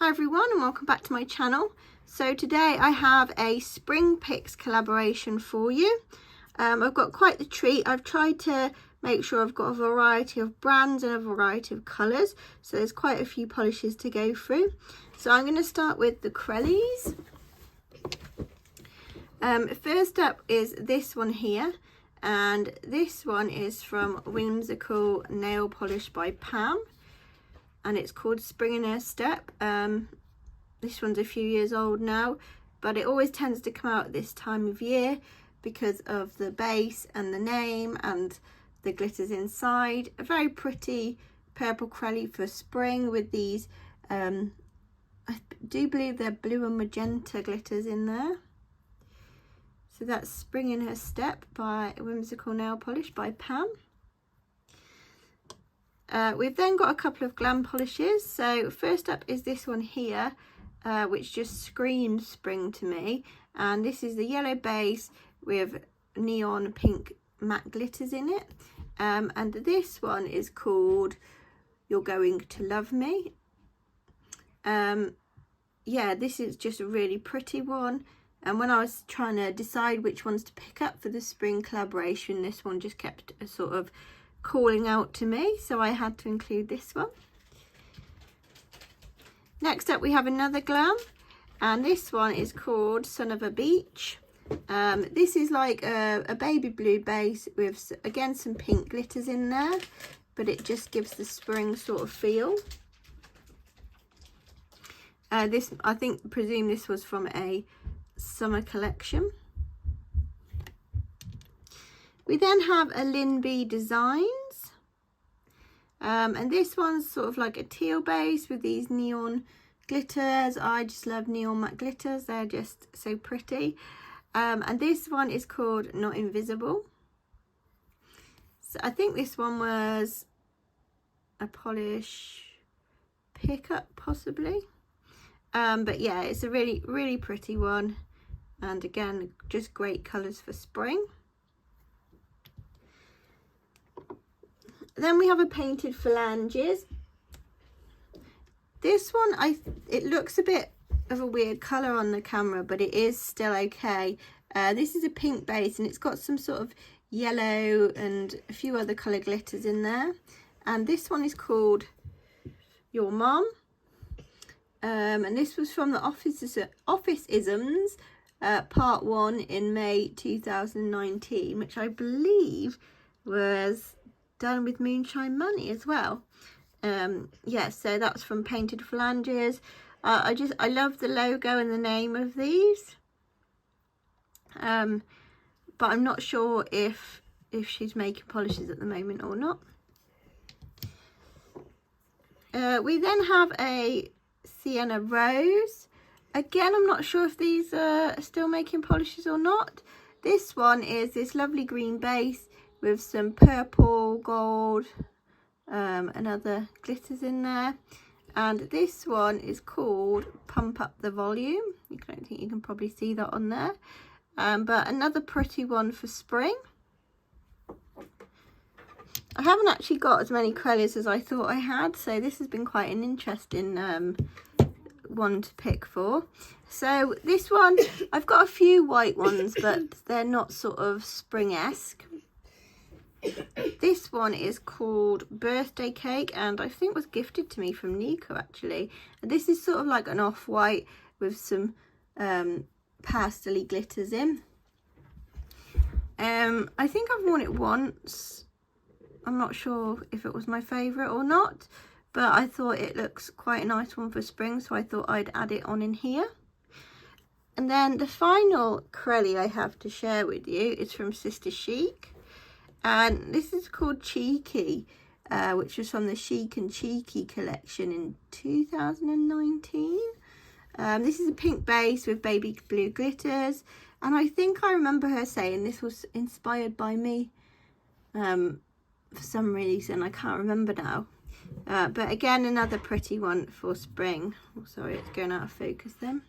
Hi everyone and welcome back to my channel. So today I have a Spring Picks collaboration for you. I've got quite the treat. I've tried to make sure I've got a variety of brands and a variety of colours. So there's quite a few polishes to go through. So I'm going to start with the Krellies. First up is this one here. And this one is from Whimsical Nail Polish by Pam. And it's called Spring in Her Step. This one's a few years old now, but it always tends to come out at this time of year because of the base and the name and the glitters inside. A very pretty purple Krelly for spring with these, I do believe they're blue and magenta glitters in there. So that's Spring in Her Step by Whimsical Nail Polish by Pam. We've then got a couple of glam polishes. So first up is this one here, which just screams spring to me. And this is the yellow base with neon pink matte glitters in it. And this one is called You're Going to Love Me. Yeah, this is just a really pretty one. And when I was trying to decide which ones to pick up for the spring collaboration, this one just kept a sort of calling out to me, so I had to include this one. Next up we have another glam, and this one is called Son of a Beach. This is like a baby blue base with again some pink glitters in there, but it just gives the spring sort of feel. This, I presume this was from a summer collection. We then have a Linby Designs, and this one's sort of like a teal base with these neon glitters. I just love neon matte glitters, they're just so pretty. And this one is called Not Invisible. So I think this one was a polish pickup possibly. But yeah, it's a really pretty one, and again just great colours for spring. Then we have a Painted Phalanges. This one, it looks a bit of a weird colour on the camera, but it is still okay. This is a pink base and it's got some sort of yellow and a few other colour glitters in there. And this one is called Your Mom. And this was from the Office Isms Part 1 in May 2019, which I believe was done with Moonshine Money as well. Yeah, so that's from Painted Phalanges. I love the logo and the name of these, but I'm not sure if she's making polishes at the moment or not. We then have a Sienna Rose. Again, I'm not sure if these are still making polishes or not. This one is this lovely green base with some purple, gold, and other glitters in there. And this one is called Pump Up the Volume. I don't think you can probably see that on there. But another pretty one for spring. I haven't actually got as many Krellies as I thought I had, so this has been quite an interesting one to pick for. So this one, I've got a few white ones, but they're not sort of spring-esque. This one is called Birthday Cake, and I think was gifted to me from Nico actually. And this is sort of like an off-white with some pastel-y glitters in. I think I've worn it once. I'm not sure if it was my favourite or not, but I thought it looks quite a nice one for spring, so I thought I'd add it on in here. And then the final Krelly I have to share with you is from Sister Chic. And this is called Cheeky, which was from the Chic and Cheeky collection in 2019. This is a pink base with baby blue glitters. And I think I remember her saying this was inspired by me for some reason. I can't remember now. But again, another pretty one for spring. Oh, sorry, it's going out of focus then.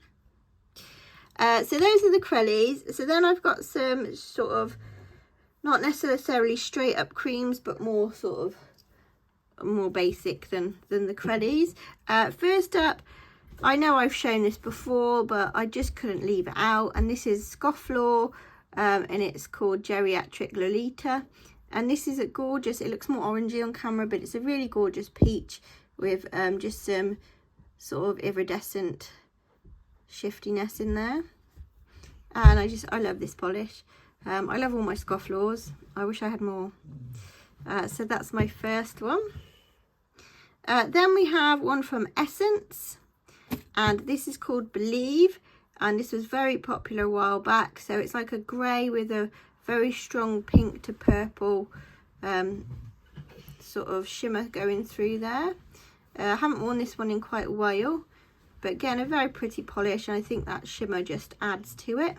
So those are the Krellies. So then I've got some sort of, not necessarily straight up creams, but more sort of more basic than the Krellies. First up, I know I've shown this before, but I just couldn't leave it out. And this is Scofflaw, and it's called Geriatric Lolita. And this is a gorgeous, it looks more orangey on camera, but it's a really gorgeous peach with just some sort of iridescent shiftiness in there. And I love this polish. I love all my Scofflaws. I wish I had more. So that's my first one. Then we have one from Essence, and this is called Believe, and this was very popular a while back. So it's like a grey with a very strong pink to purple sort of shimmer going through there. I haven't worn this one in quite a while, but again, a very pretty polish, and I think that shimmer just adds to it.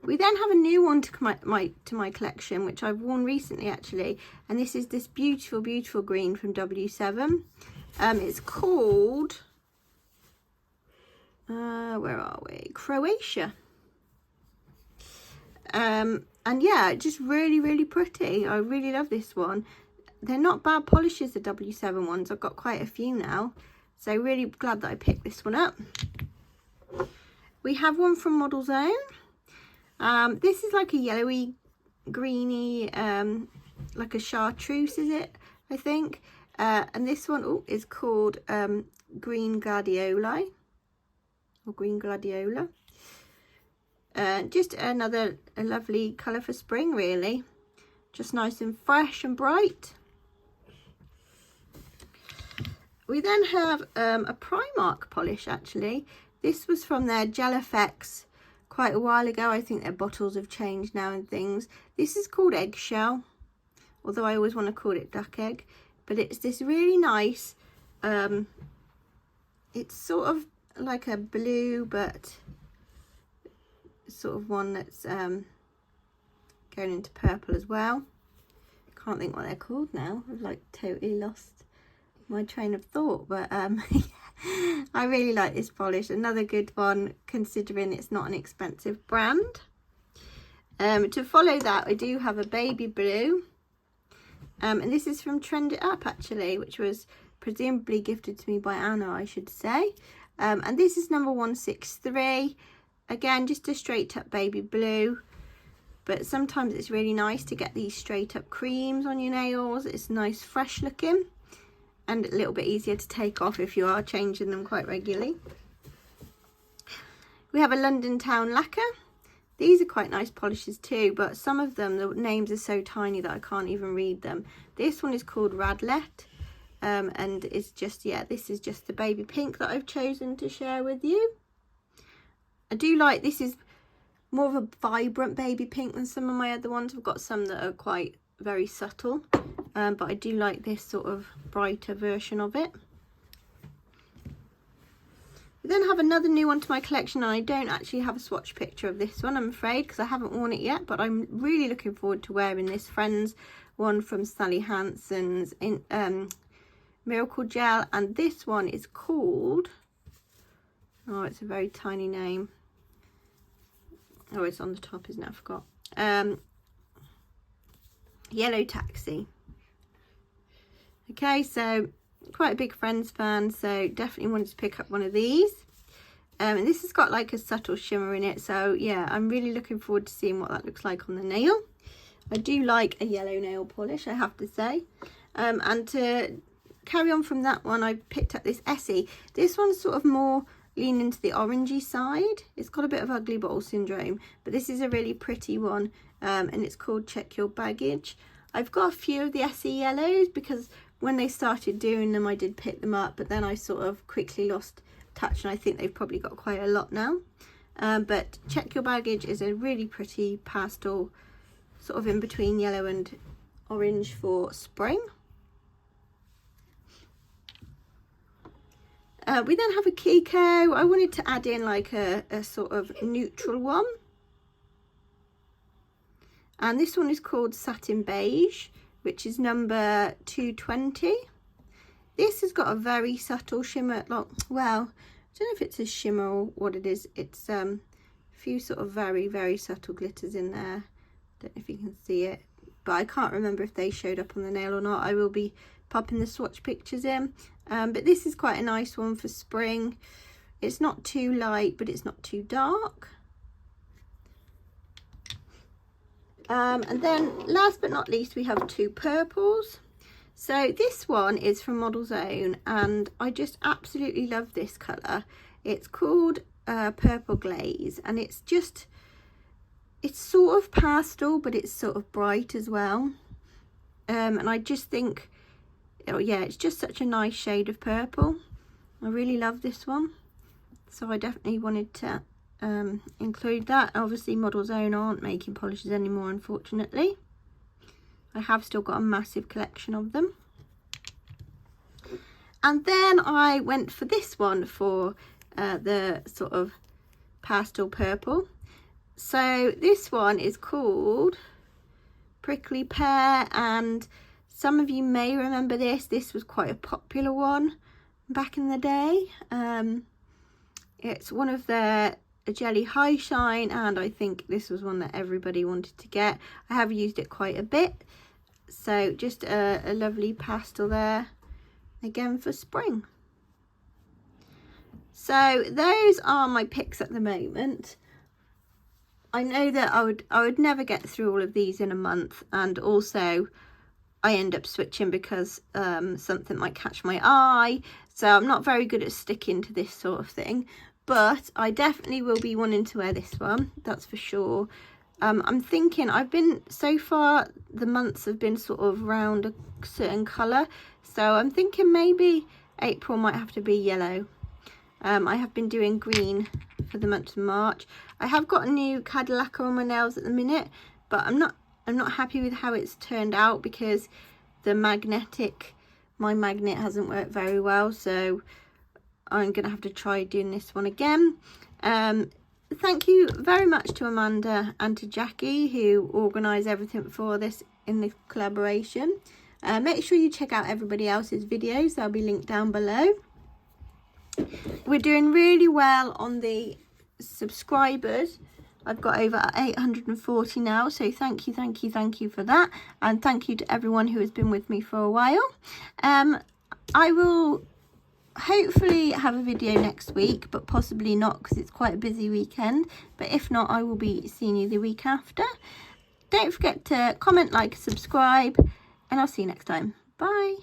We then have a new one to my collection, which I've worn recently actually, and this is this beautiful, beautiful green from W7. It's called, where are we? Croatia. And yeah, just really, really pretty. I really love this one. They're not bad polishes, the W7 ones. I've got quite a few now, so really glad that I picked this one up. We have one from Model Zone. This is like a yellowy, greeny, like a chartreuse, is it? I think. And this one is called Green Gladioli, or Green Gladiola. Just a lovely colour for spring, really. Just nice and fresh and bright. We then have a Primark polish, actually. This was from their Gel Effects quite a while ago. I think their bottles have changed now and things. This is called Eggshell, although I always want to call it Duck Egg. But it's this really nice, it's sort of like a blue, but sort of one that's going into purple as well. Can't think what they're called now. I've like totally lost my train of thought, but I really like this polish. Another good one, considering it's not an expensive brand. To follow that, I do have a baby blue, and this is from Trend It Up actually, which was presumably gifted to me by Anna, I should say. And this is number 163. Again, just a straight up baby blue, but sometimes it's really nice to get these straight up creams on your nails. It's nice, fresh looking, and a little bit easier to take off if you are changing them quite regularly. We have a London Town Lacquer. These are quite nice polishes too, but some of them, the names are so tiny that I can't even read them. This one is called Radlet, and it's just, yeah, this is just the baby pink that I've chosen to share with you. I do like, this is more of a vibrant baby pink than some of my other ones. I've got some that are quite very subtle, but I do like this sort of brighter version of it. We then have another new one to my collection, and I don't actually have a swatch picture of this one, I'm afraid, because I haven't worn it yet, but I'm really looking forward to wearing this Friends one from Sally Hansen's in Miracle Gel, and this one is called, oh, it's a very tiny name. Oh, it's on the top, isn't it? I forgot. Yellow Taxi. Okay, so quite a big Friends fan, so definitely wanted to pick up one of these. And this has got like a subtle shimmer in it, so yeah, I'm really looking forward to seeing what that looks like on the nail. I do like a yellow nail polish, I have to say. And to carry on from that one, I picked up this Essie. This one's sort of more leaning to the orangey side. It's got a bit of ugly bottle syndrome, but this is a really pretty one, and it's called Check Your Baggage. I've got a few of the Essie yellows because when they started doing them I did pick them up, but then I sort of quickly lost touch, and I think they've probably got quite a lot now. But Check Your Baggage is a really pretty pastel, sort of in between yellow and orange for spring. We then have a Kiko. I wanted to add in like a sort of neutral one, and this one is called Satin Beige, which is number 220. This has got a very subtle shimmer, like, well, I don't know if it's a shimmer or what it is. It's a few sort of very, very subtle glitters in there. Don't know if you can see it. but I can't remember if they showed up on the nail or not. I will be popping the swatch pictures in, but this is quite a nice one for spring. It's not too light, but it's not too dark. And then last but not least, we have two purples. So this one is from Model's Own, and I just absolutely love this colour. It's called Purple Glaze, and it's sort of pastel, but it's sort of bright as well. And I just think, oh yeah, it's just such a nice shade of purple. I really love this one, so I definitely wanted to include that. Obviously Model's Own aren't making polishes anymore, unfortunately. I have still got a massive collection of them. And then I went for this one for the sort of pastel purple. So this one is called Prickly Pear, and some of you may remember this. This was quite a popular one back in the day. It's one of their Jelly High Shine, and I think this was one that everybody wanted to get. I have used it quite a bit. So just a lovely pastel there, again for spring. So those are my picks at the moment. I know that I would never get through all of these in a month, and also I end up switching because something might catch my eye. So I'm not very good at sticking to this sort of thing, but I definitely will be wanting to wear this one, that's for sure. I'm thinking, so far the months have been sort of around a certain colour, so I'm thinking maybe April might have to be yellow. I have been doing green for the month of March. I have got a new Lacquer on my nails at the minute, but I'm not happy with how it's turned out because my magnet hasn't worked very well, so I'm gonna have to try doing this one again. Thank you very much to Amanda and to Jackie, who organised everything for this in this collaboration. Make sure you check out everybody else's videos, they'll be linked down below. We're doing really well on the subscribers. I've got over 840 now, so thank you for that, and thank you to everyone who has been with me for a while. I will hopefully have a video next week, but possibly not because it's quite a busy weekend, but if not, I will be seeing you the week after. Don't forget to comment, like, subscribe, and I'll see you next time. Bye.